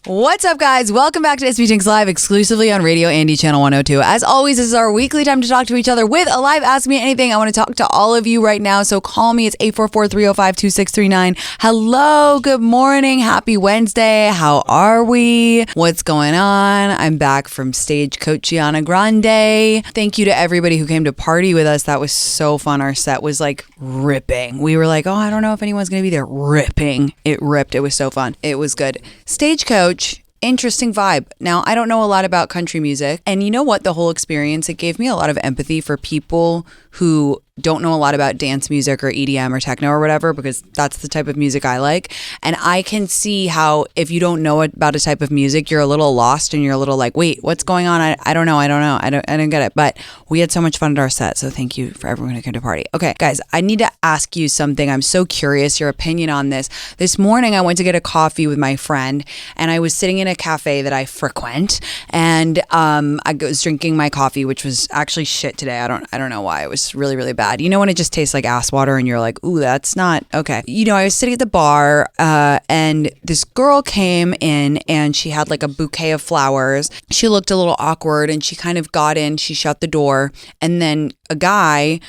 What's up, guys? Welcome back to Tinx Live, exclusively on Radio Andy Channel 102. As always, this is our weekly time to talk to each other with a live Ask Me Anything. I want to talk to all of you right now, so call me. It's 844-305-2639. Hello, good morning, happy Wednesday. How are we? What's going on? I'm back from Stagecoach Gianna Grande. Thank you to everybody who came to party with us. That was so fun. Our set was like ripping. We were like, oh, I don't know if anyone's going to be there. Ripping. It ripped. It was so fun. It was good. Stagecoach. Interesting vibe. Now, I don't know a lot about country music. And you know what? The whole experience, it gave me a lot of empathy for people who don't know a lot about dance music or EDM or techno or whatever, because that's the type of music I like. And I can see how if you don't know about a type of music, you're a little lost and you're a little like, wait, what's going on? I don't know. I don't get it. But we had so much fun at our set. So thank you for everyone who came to party. Okay, guys, I need to ask you something. I'm so curious your opinion on this. This morning, I went to get a coffee with my friend and I was sitting in a cafe that I frequent, and I was drinking my coffee, which was actually shit today. I don't know why. It was really, really bad. You know when it just tastes like ass water and you're like, ooh, that's not okay. You know, I was sitting at the bar and this girl came in and she had like a bouquet of flowers. She looked a little awkward and she kind of got in, she shut the door, and then a guy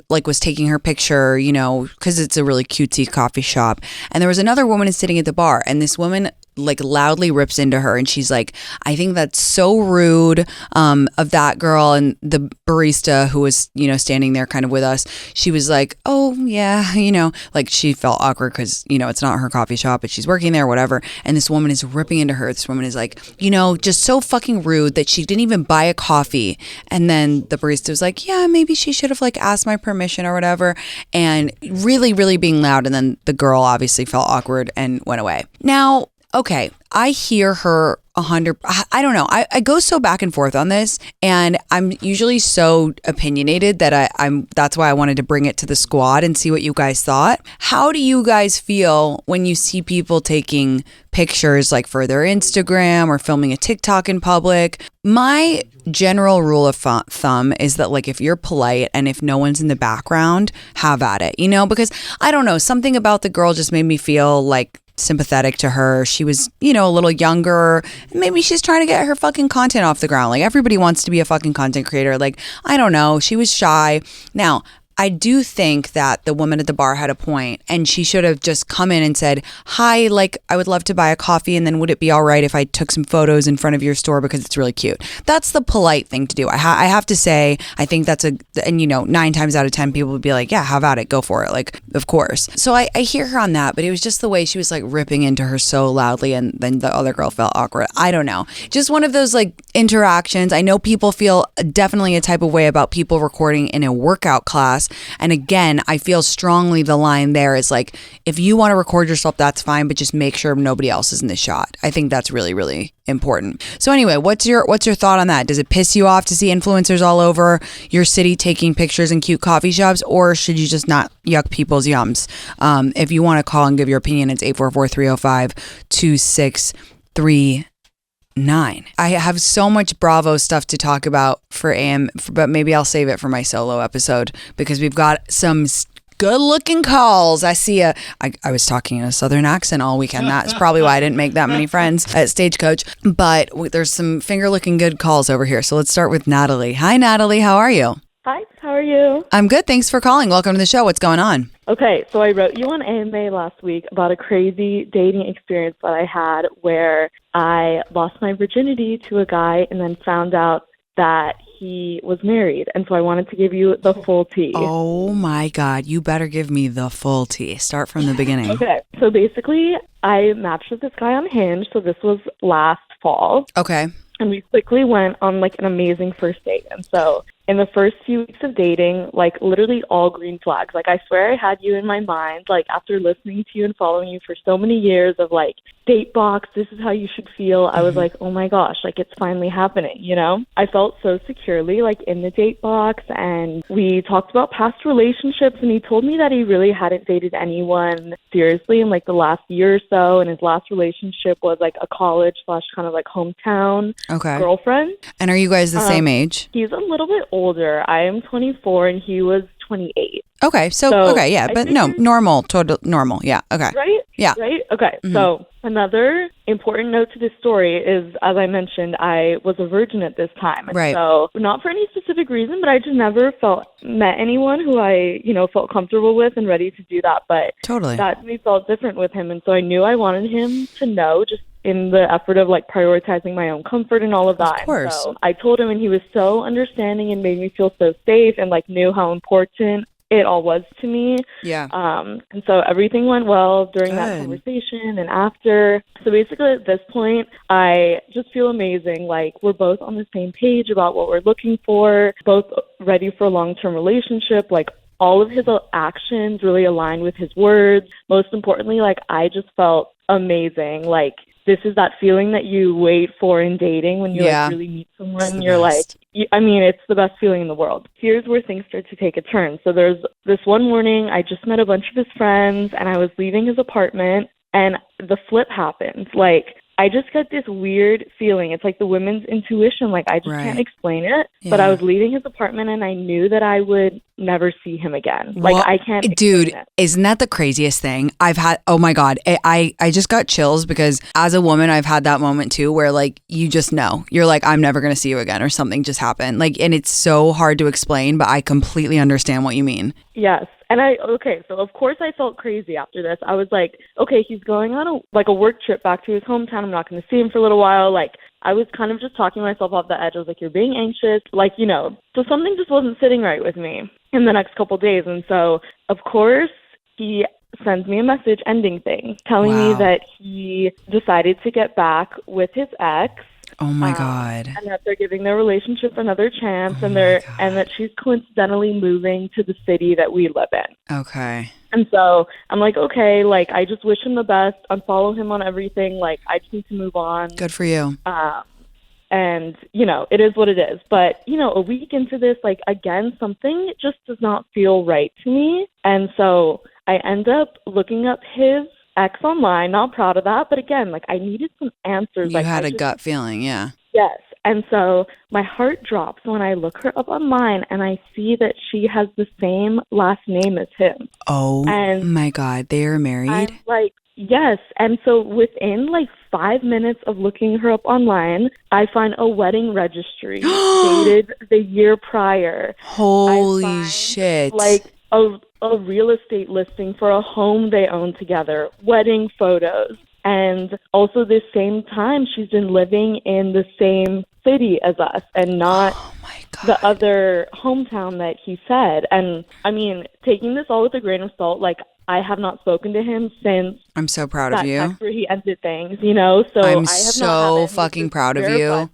like was taking her picture, you know, because it's a really cutesy coffee shop. And there was another woman sitting at the bar, and this woman like loudly rips into her and she's like, I think that's so rude of that girl. And the barista who was, you know, standing there kind of with us, she was like, oh yeah, you know, like she felt awkward because, you know, it's not her coffee shop, but she's working there, whatever. And this woman is ripping into her. This woman is like, you know, just so fucking rude that she didn't even buy a coffee. And then the barista was like, yeah, maybe she should have like asked my permission or whatever. And really, really being loud. And then the girl obviously felt awkward and went away. Now, okay, I hear her 100. I don't know. I go so back and forth on this, and I'm usually so opinionated that I'm. That's why I wanted to bring it to the squad and see what you guys thought. How do you guys feel when you see people taking pictures like for their Instagram or filming a TikTok in public? My general rule of thumb is that like if you're polite and if no one's in the background, have at it. You know, because I don't know, something about the girl just made me feel like sympathetic to her. She was, you know, a little younger. Maybe she's trying to get her fucking content off the ground. Like everybody wants to be a fucking content creator. Like, I don't know. She was shy. Now, I do think that the woman at the bar had a point, and she should have just come in and said, hi, like I would love to buy a coffee, and then would it be all right if I took some photos in front of your store because it's really cute? That's the polite thing to do. I have to say, I think that's and you know, 9 times out of 10 people would be like, yeah, have at it, go for it. Like, of course. So I hear her on that, but it was just the way she was like ripping into her so loudly, and then the other girl felt awkward. I don't know. Just one of those like interactions. I know people feel definitely a type of way about people recording in a workout class. And again, I feel strongly the line there is like, if you want to record yourself, that's fine, but just make sure nobody else is in the shot. I think that's really, really important. So anyway, what's your thought on that? Does it piss you off to see influencers all over your city taking pictures in cute coffee shops, or should you just not yuck people's yums? If you want to call and give your opinion, it's 844-305-2639. I have so much Bravo stuff to talk about for AM, but maybe I'll save it for my solo episode because we've got some good looking calls. I see I was talking in a Southern accent all weekend. That's probably why I didn't make that many friends at Stagecoach, but there's some finger looking good calls over here. So let's start with Natalie. Hi, Natalie. How are you? Hi, how are you? I'm good. Thanks for calling. Welcome to the show. What's going on? Okay, so I wrote you on AMA last week about a crazy dating experience that I had where I lost my virginity to a guy and then found out that he was married. And so I wanted to give you the full tea. Oh my God. You better give me the full tea. Start from the beginning. Okay, so basically I matched with this guy on Hinge. So this was last fall. Okay. And we quickly went on like an amazing first date. And so in the first few weeks of dating, like literally all green flags. Like I swear I had you in my mind, like after listening to you and following you for so many years of like date box, this is how you should feel. I was like, oh my gosh, like it's finally happening, you know? I felt so securely like in the date box, and we talked about past relationships, and he told me that he really hadn't dated anyone seriously in like the last year or so, and his last relationship was like a college / kind of like hometown girlfriend. And are you guys the same age? He's a little bit older. I am 24 and he was 28. Okay. So okay. Yeah. But no, normal, total normal. Yeah. Okay. Right? Yeah. Right? Okay. Mm-hmm. So another important note to this story is, as I mentioned, I was a virgin at this time. And Right. so not for any specific reason, but I just never met anyone who I, felt comfortable with and ready to do that. But Totally. that to me felt different with him. And so I knew I wanted him to know, just in the effort of like prioritizing my own comfort and all of that. Of course. So I told him, and he was so understanding and made me feel so safe and like knew how important it all was to me. Yeah. And so everything went well during that Good. conversation and after. So basically at this point, I just feel amazing. Like we're both on the same page about what we're looking for, both ready for a long-term relationship. Like all of his actions really align with his words. Most importantly, like I just felt amazing. Like this is that feeling that you wait for in dating when you like really meet someone and you're best. like, it's the best feeling in the world. Here's where things start to take a turn. So there's this one morning, I just met a bunch of his friends and I was leaving his apartment and the flip happened. Like I just got this weird feeling. It's like the women's intuition. Like I just can't explain it. Yeah. But I was leaving his apartment and I knew that I would never see him again. Like I can't explain it. Isn't that the craziest thing? I've had, oh my God, I just got chills because as a woman, I've had that moment too where like you just know. You're like, I'm never going to see you again or something just happened. Like, and it's so hard to explain, but I completely understand what you mean. Yes. And so of course I felt crazy after this. I was like, okay, he's going on a work trip back to his hometown. I'm not going to see him for a little while. Like I was kind of just talking myself off the edge. I was like, you're being anxious. Like, so something just wasn't sitting right with me in the next couple of days. And so of course he sends me a message ending things, telling me that he decided to get back with his ex. Oh my God. And that they're giving their relationship another chance and that she's coincidentally moving to the city that we live in. Okay. And so I'm like, okay, like I just wish him the best, unfollow him on everything, like I just need to move on. Good for you. And, it is what it is. But, a week into this, like again, something just does not feel right to me. And so I end up looking up his ex online, not proud of that, but again, like I needed some answers. You had a gut feeling, yeah. Yes. And so my heart drops when I look her up online and I see that she has the same last name as him. Oh my God, they are married? I'm like, yes. And so within like 5 minutes of looking her up online, I find a wedding registry dated the year prior. Holy shit. Like a real estate listing for a home they own together, wedding photos. And also this same time, she's been living in the same city as us and not the other hometown that he said. And I mean, taking this all with a grain of salt, like I have not spoken to him since. I'm so proud of you. Text where he ended things, So I'm so fucking proud of you.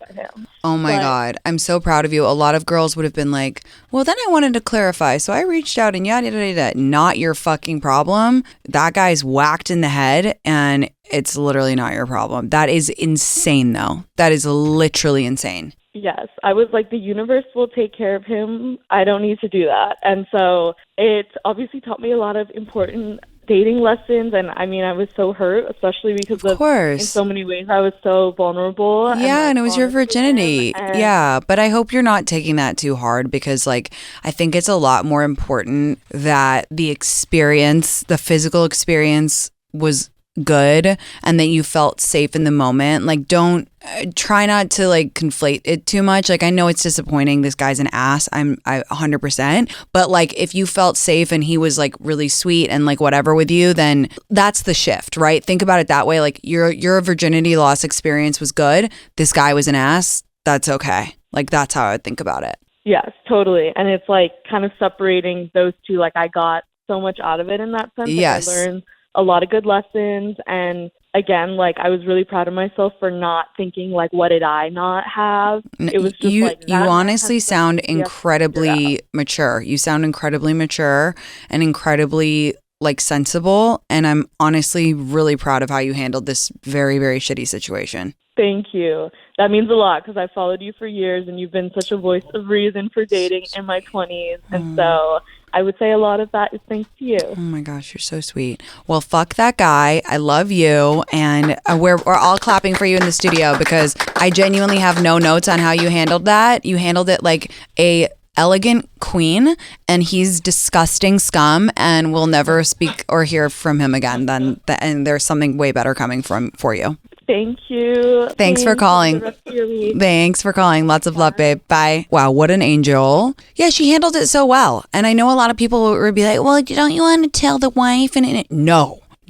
Oh my God. I'm so proud of you. A lot of girls would have been like, well, then I wanted to clarify. So I reached out and yada, yada, yada. Not your fucking problem. That guy's whacked in the head and it's literally not your problem. That is insane though. That is literally insane. Yes, I was like, the universe will take care of him. I don't need to do that. And so it obviously taught me a lot of important dating lessons. And I mean, I was so hurt, especially because of in so many ways I was so vulnerable. Yeah, and it was your virginity. Yeah, but I hope you're not taking that too hard because like, I think it's a lot more important that the experience, the physical experience was good and that you felt safe in the moment. Like don't try not to like conflate it too much. Like I know it's disappointing, this guy's an ass, I 100%, but like if you felt safe and he was like really sweet and like whatever with you, then that's the shift, right? Think about it that way. Like your virginity loss experience was good, this guy was an ass, that's okay. Like that's how I would think about it. Yes, totally. And it's like kind of separating those two. Like I got so much out of it in that sense. Yes. Like, I learned a lot of good lessons. And again, like I was really proud of myself for not thinking like, what did I not have? It was just you honestly sound incredibly mature. You sound incredibly mature and incredibly like sensible. And I'm honestly really proud of how you handled this very, very shitty situation. Thank you. That means a lot because I followed you for years and you've been such a voice of reason for dating in my 20s. And so I would say a lot of that is thanks to you. Oh my gosh, you're so sweet. Well, fuck that guy. I love you. And we're all clapping for you in the studio because I genuinely have no notes on how you handled that. You handled it like a elegant queen, and he's disgusting scum, and we'll never speak or hear from him again. And there's something way better coming for you. Thank you. Thanks for calling. The rest of your week. Thanks for calling. Lots of love, babe. Bye. Wow, what an angel. Yeah, she handled it so well. And I know a lot of people would be like, well, don't you want to tell the wife?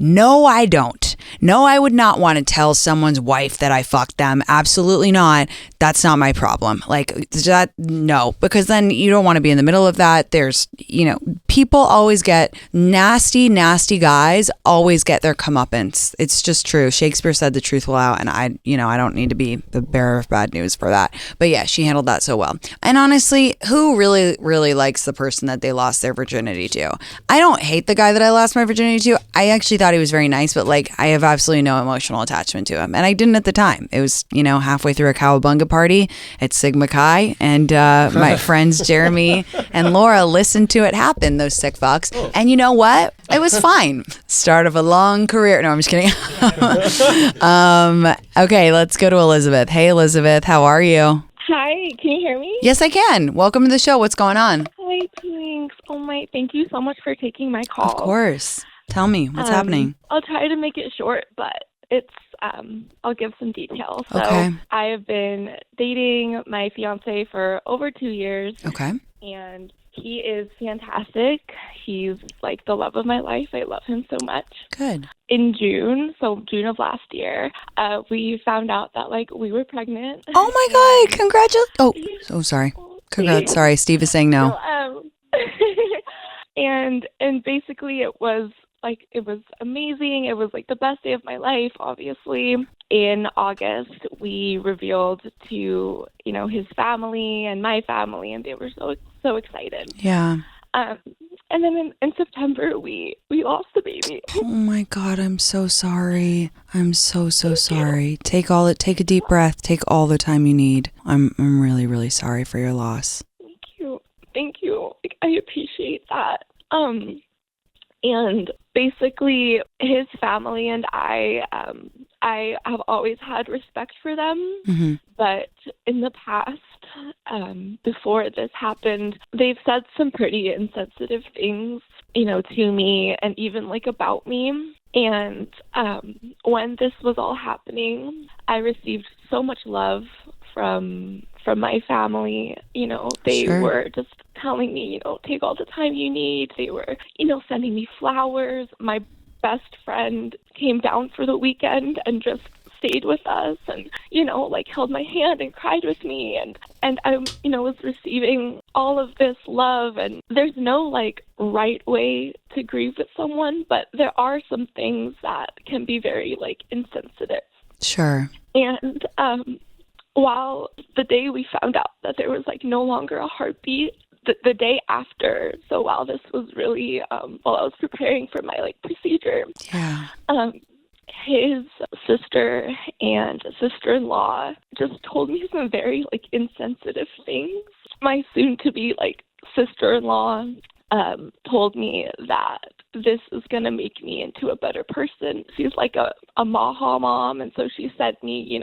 No, I don't. No, I would not want to tell someone's wife that I fucked them. Absolutely not. That's not my problem. Like that, no, because then you don't want to be in the middle of that. There's, people always get nasty guys always get their comeuppance. It's just true. Shakespeare said the truth will out, and I don't need to be the bearer of bad news for that. But yeah, she handled that so well. And honestly, who really, really likes the person that they lost their virginity to? I don't hate the guy that I lost my virginity to. I actually thought he was very nice, but like I have absolutely no emotional attachment to him, and I didn't at the time. It was halfway through a cowabunga party at Sigma Chi, and my friends Jeremy and Laura listened to it happen, those sick fucks. And you know what? It was fine. Start of a long career. No, I'm just kidding. Okay, let's go to Elizabeth. Hey, Elizabeth, how are you? Hi, can you hear me? Yes, I can. Welcome to the show. What's going on? Hi, Tinx. Thank you so much for taking my call. Of course. Tell me, what's happening? I'll try to make it short, but I'll give some details. So Okay. I have been dating my fiancé for over 2 years. Okay. And he is fantastic. He's like the love of my life. I love him so much. Good. In June of last year, we found out that we were pregnant. Oh my God! Congratulations! Oh, sorry. Congrats. Sorry, Steve is saying no. And basically it was amazing. It was the best day of my life, obviously. In August, we revealed to, his family and my family, and they were so excited. Yeah. And then in September, we lost the baby. Oh my God, I'm so sorry. I'm so sorry. Take a deep breath. Take all the time you need. I'm really, really sorry for your loss. Thank you. I appreciate that. And basically, his family and I have always had respect for them. Mm-hmm. But in the past, before this happened, they've said some pretty insensitive things, to me and even about me. And when this was all happening, I received so much love from my family. They Sure. were just telling me, take all the time you need. They were, sending me flowers. My best friend came down for the weekend and just stayed with us and, held my hand and cried with me. And I, was receiving all of this love. And there's no, right way to grieve with someone, but there are some things that can be very, insensitive. Sure. And while the day we found out that there was no longer a heartbeat, the day after, so while this was really while I was preparing for my procedure, Yeah. his sister and sister-in-law just told me some very insensitive things. My soon-to-be sister-in-law told me that this is going to make me into a better person. She's a Maha mom, and so she sent me,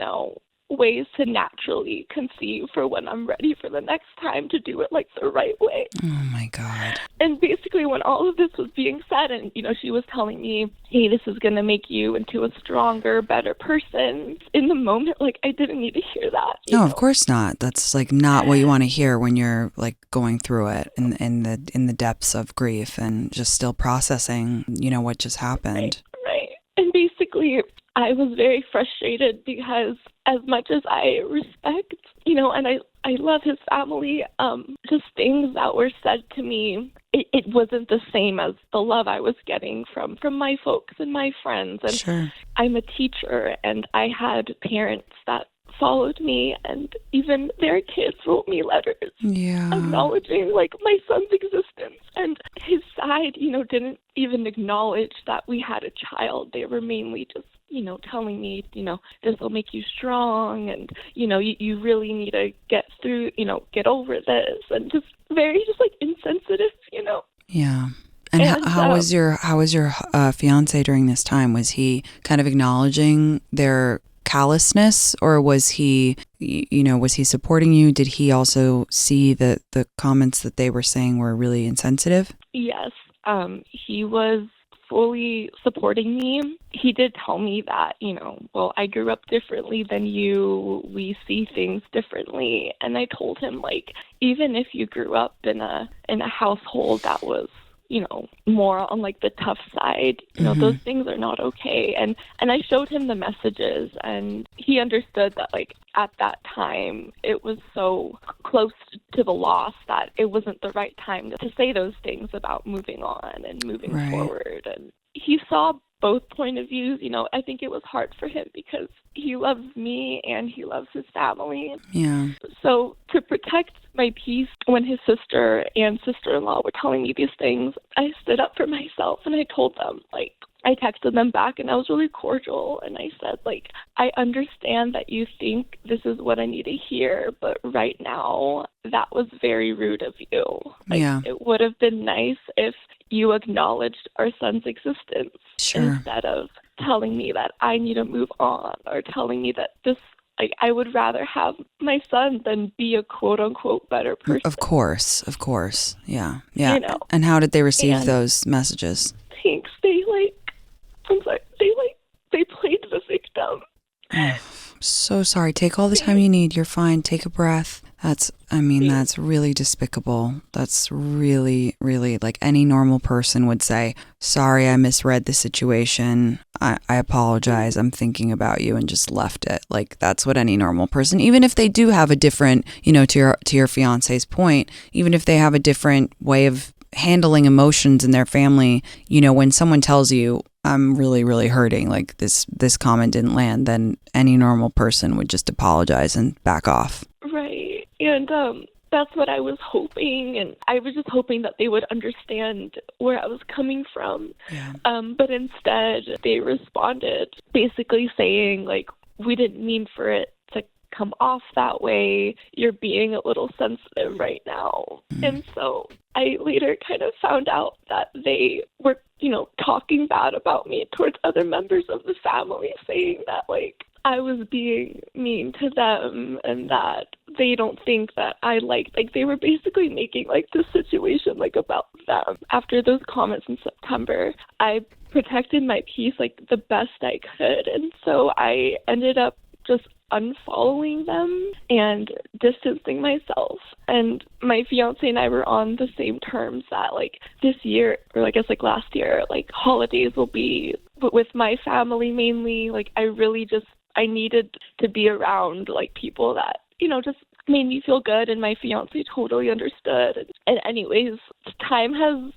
ways to naturally conceive for when I'm ready for the next time to do it the right way. Oh my God. And basically when all of this was being said and, she was telling me, hey, this is going to make you into a stronger, better person. In the moment, I didn't need to hear that. No, of course not. That's not what you want to hear when you're going through it in the depths of grief and just still processing, what just happened. Right. And basically I was very frustrated because as much as I respect, and I love his family, just things that were said to me, it wasn't the same as the love I was getting from my folks and my friends. And Sure. I'm a teacher, and I had parents that followed me, and even their kids wrote me letters acknowledging my son's existence. And his side, didn't even acknowledge that we had a child. They were mainly just telling me, this will make you strong, and you really need to get through, get over this, and just very insensitive, Yeah. And how was your fiance during this time? Was he kind of acknowledging their callousness, or was he, was he supporting you? Did he also see that the comments that they were saying were really insensitive? Yes, he was fully supporting me. He did tell me that, well, I grew up differently than you. We see things differently. And I told him, like, even if you grew up in a household that was, more on like the tough side, those things are not okay. And I showed him the messages, and he understood that, like, at that time it was so close to the loss that it wasn't the right time to say those things about moving on and moving forward. And he saw both point of views. I think it was hard for him because he loves me and he loves his family. Yeah. So to protect my peace, when his sister and sister-in-law were telling me these things, I stood up for myself and I told them, like, I texted them back and I was really cordial, and I said, like, I understand that you think this is what I need to hear, but right now that was very rude of you. Like, it would have been nice if you acknowledged our son's existence instead of telling me that I need to move on, or telling me that this, like, I would rather have my son than be a quote-unquote better person. Of course. Yeah. And how did they receive those messages? Tinx, they played the victim. So sorry. Take all the time you need. You're fine. Take a breath. That's really despicable. That's really, really, like, any normal person would say, sorry, I misread the situation. I apologize. I'm thinking about you, and just left it. Like, that's what any normal person, even if they do have a different, to your fiance's point, even if they have a different way of handling emotions in their family, when someone tells you, I'm really, really hurting, like, this comment didn't land, then any normal person would just apologize and back off. Right. And that's what I was hoping. And I was just hoping that they would understand where I was coming from. Yeah. But instead, they responded basically saying, like, we didn't mean for it to come off that way. You're being a little sensitive right now. And so I later kind of found out that they were, talking bad about me towards other members of the family, saying that, like, I was being mean to them and that they don't think that I like they were basically making, like, this situation, like, about them. After those comments in September, I protected my peace, like, the best I could. And so I ended up just unfollowing them and distancing myself. And my fiance and I were on the same terms that, like, this year, or I guess, like, last year, like, holidays will be with my family mainly. Like, I needed to be around, like, people that, just made me feel good, and my fiance totally understood. And anyways, time has,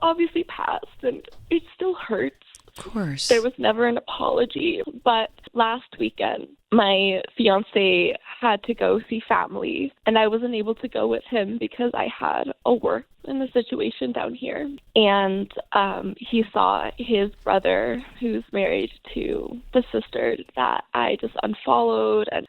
obviously passed, and it still hurts. Of course. There was never an apology. But last weekend, my fiance had to go see family, and I wasn't able to go with him because I had a work in the situation down here. And he saw his brother, who's married to the sister that I just unfollowed. And,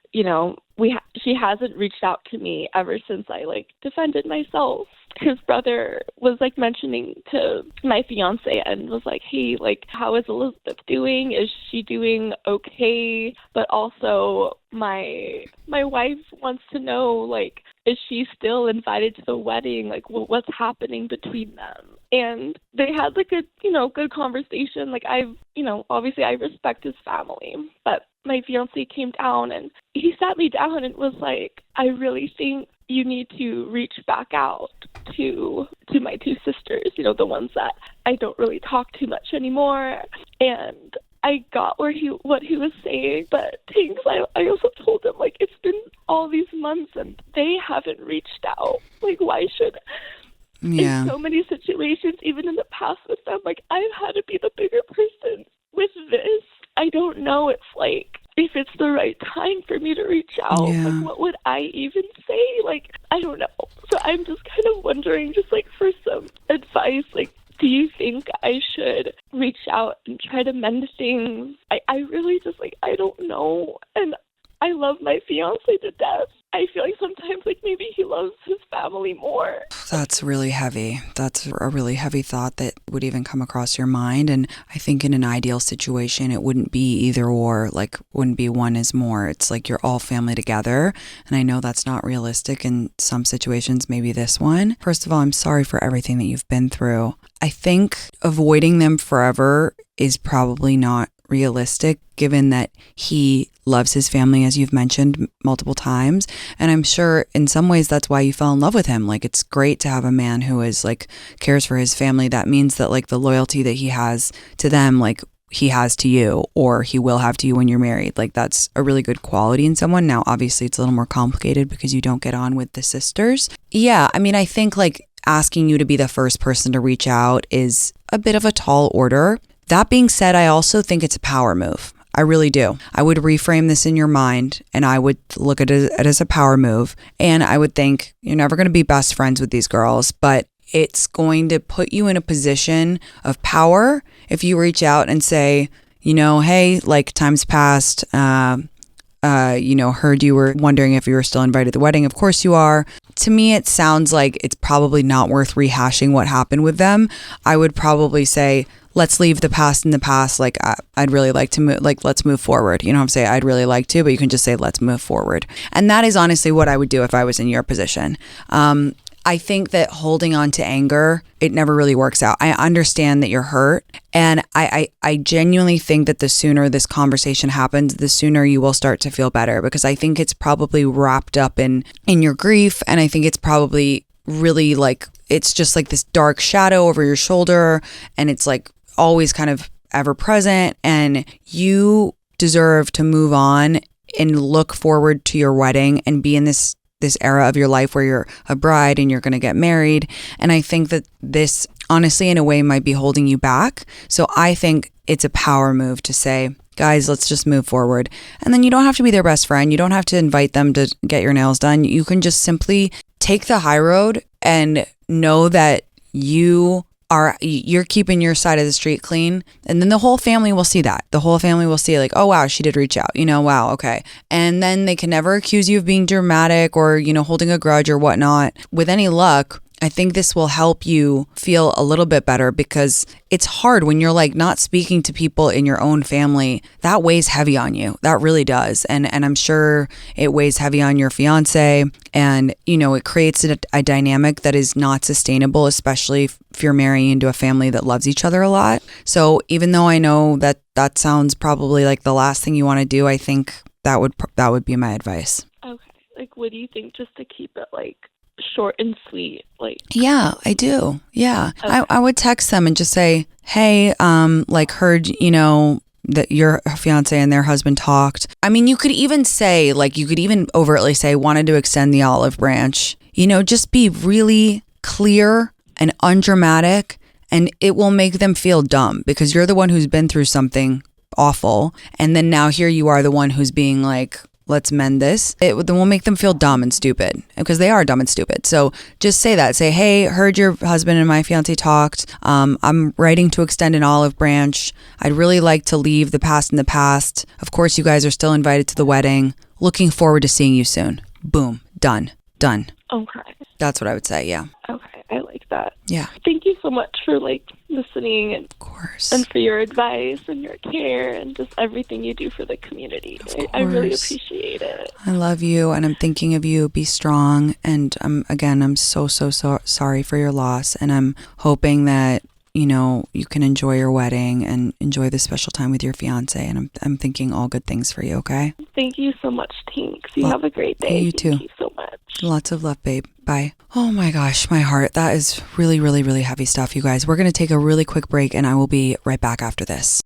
she hasn't reached out to me ever since I, like, defended myself. His brother was, like, mentioning to my fiance and was like, hey, like, how is Elizabeth doing? Is she doing okay? But also my wife wants to know, like, is she still invited to the wedding? Like, what's happening between them? And they had, like, a, good conversation. Like, obviously I respect his family, but my fiance came down and he sat me down and was like, I really think you need to reach back out to my two sisters, the ones that I don't really talk too much anymore. And I got what he was saying, but Tinx, I also told him, like, it's been all these months and they haven't reached out. Like, why should... Yeah. In so many situations, even in the past with them, like, I've had to be the bigger person. With this, I don't know if it's the right time for me to reach out. Yeah. Like, what would I even say? Like, I don't know. So I'm just kind of wondering, just, like, for some advice, like, do you think I should reach out and try to mend things? I really just, like, I don't know. And I love my fiance to death. I feel like sometimes like maybe he loves his family more. That's really heavy. That's a really heavy thought that would even come across your mind. And I think in an ideal situation, it wouldn't be either or, like wouldn't be one is more. It's like you're all family together. And I know that's not realistic in some situations, maybe this one. First of all, I'm sorry for everything that you've been through. I think avoiding them forever is probably not realistic, given that he loves his family, as you've mentioned multiple times. And I'm sure in some ways that's why you fell in love with him. Like, it's great to have a man who is like cares for his family. That means that like the loyalty that he has to them, like he has to you, or he will have to you when you're married. Like, that's a really good quality in someone. Now, obviously it's a little more complicated because you don't get on with the sisters. Yeah, I mean, I think like asking you to be the first person to reach out is a bit of a tall order. That being said, I also think it's a power move. I really do. I would reframe this in your mind, and I would look at it as a power move. And I would think you're never going to be best friends with these girls, but it's going to put you in a position of power if you reach out and say, you know, hey, like time's passed. Heard you were wondering if you were still invited to the wedding. Of course you are. To me, it sounds like it's probably not worth rehashing what happened with them. I would probably say, let's leave the past in the past. Like, I'd really like to move, like, let's move forward. You know what I'm saying? I'd really like to, but you can just say, let's move forward. And that is honestly what I would do if I was in your position. I think that holding on to anger, it never really works out. I understand that you're hurt. And I genuinely think that the sooner this conversation happens, the sooner you will start to feel better, because I think it's probably wrapped up in your grief. And I think it's probably really like, it's just like this dark shadow over your shoulder. And it's like always kind of ever present. And you deserve to move on and look forward to your wedding and be in this era of your life where you're a bride and you're going to get married. And I think that this honestly in a way might be holding you back. So I think it's a power move to say, guys, let's just move forward. And then you don't have to be their best friend. You don't have to invite them to get your nails done. You can just simply take the high road and know that you're keeping your side of the street clean. And then the whole family will see that. The whole family will see like, oh, wow, she did reach out, wow, okay. And then they can never accuse you of being dramatic or, holding a grudge or whatnot. With any luck, I think this will help you feel a little bit better, because it's hard when you're like not speaking to people in your own family. That weighs heavy on you. That really does. And I'm sure it weighs heavy on your fiance. And, it creates a dynamic that is not sustainable, especially if you're marrying into a family that loves each other a lot. So even though I know that sounds probably like the last thing you want to do, I think that would be my advice. Okay. Like, what do you think, just to keep it like short and sweet? Like, yeah, I do. Yeah. Okay. I would text them and just say, hey, heard, that your fiance and their husband talked. I mean, you could even say, overtly say, wanted to extend the olive branch. Just be really clear and undramatic, and it will make them feel dumb, because you're the one who's been through something awful. And then now here you are, the one who's being like, let's mend this. It will make them feel dumb and stupid, because they are dumb and stupid. So just say that. Say, hey, heard your husband and my fiance talked. I'm writing to extend an olive branch. I'd really like to leave the past in the past. Of course, you guys are still invited to the wedding. Looking forward to seeing you soon. Boom. Done. Okay. That's what I would say. Yeah. Okay. I like that. Yeah. Thank you so much for listening, and of course, and for your advice and your care and just everything you do for the community. I really appreciate it. I love you, and I'm thinking of you. Be strong. And I'm so sorry for your loss, and I'm hoping that you can enjoy your wedding and enjoy this special time with your fiance. And I'm thinking all good things for you. Okay. Thank you so much, Tinx. You have a great day. You too. Thank you so much. Lots of love, babe. Bye. Oh my gosh, my heart. That is really, really, really heavy stuff, you guys. We're going to take a really quick break, and I will be right back after this.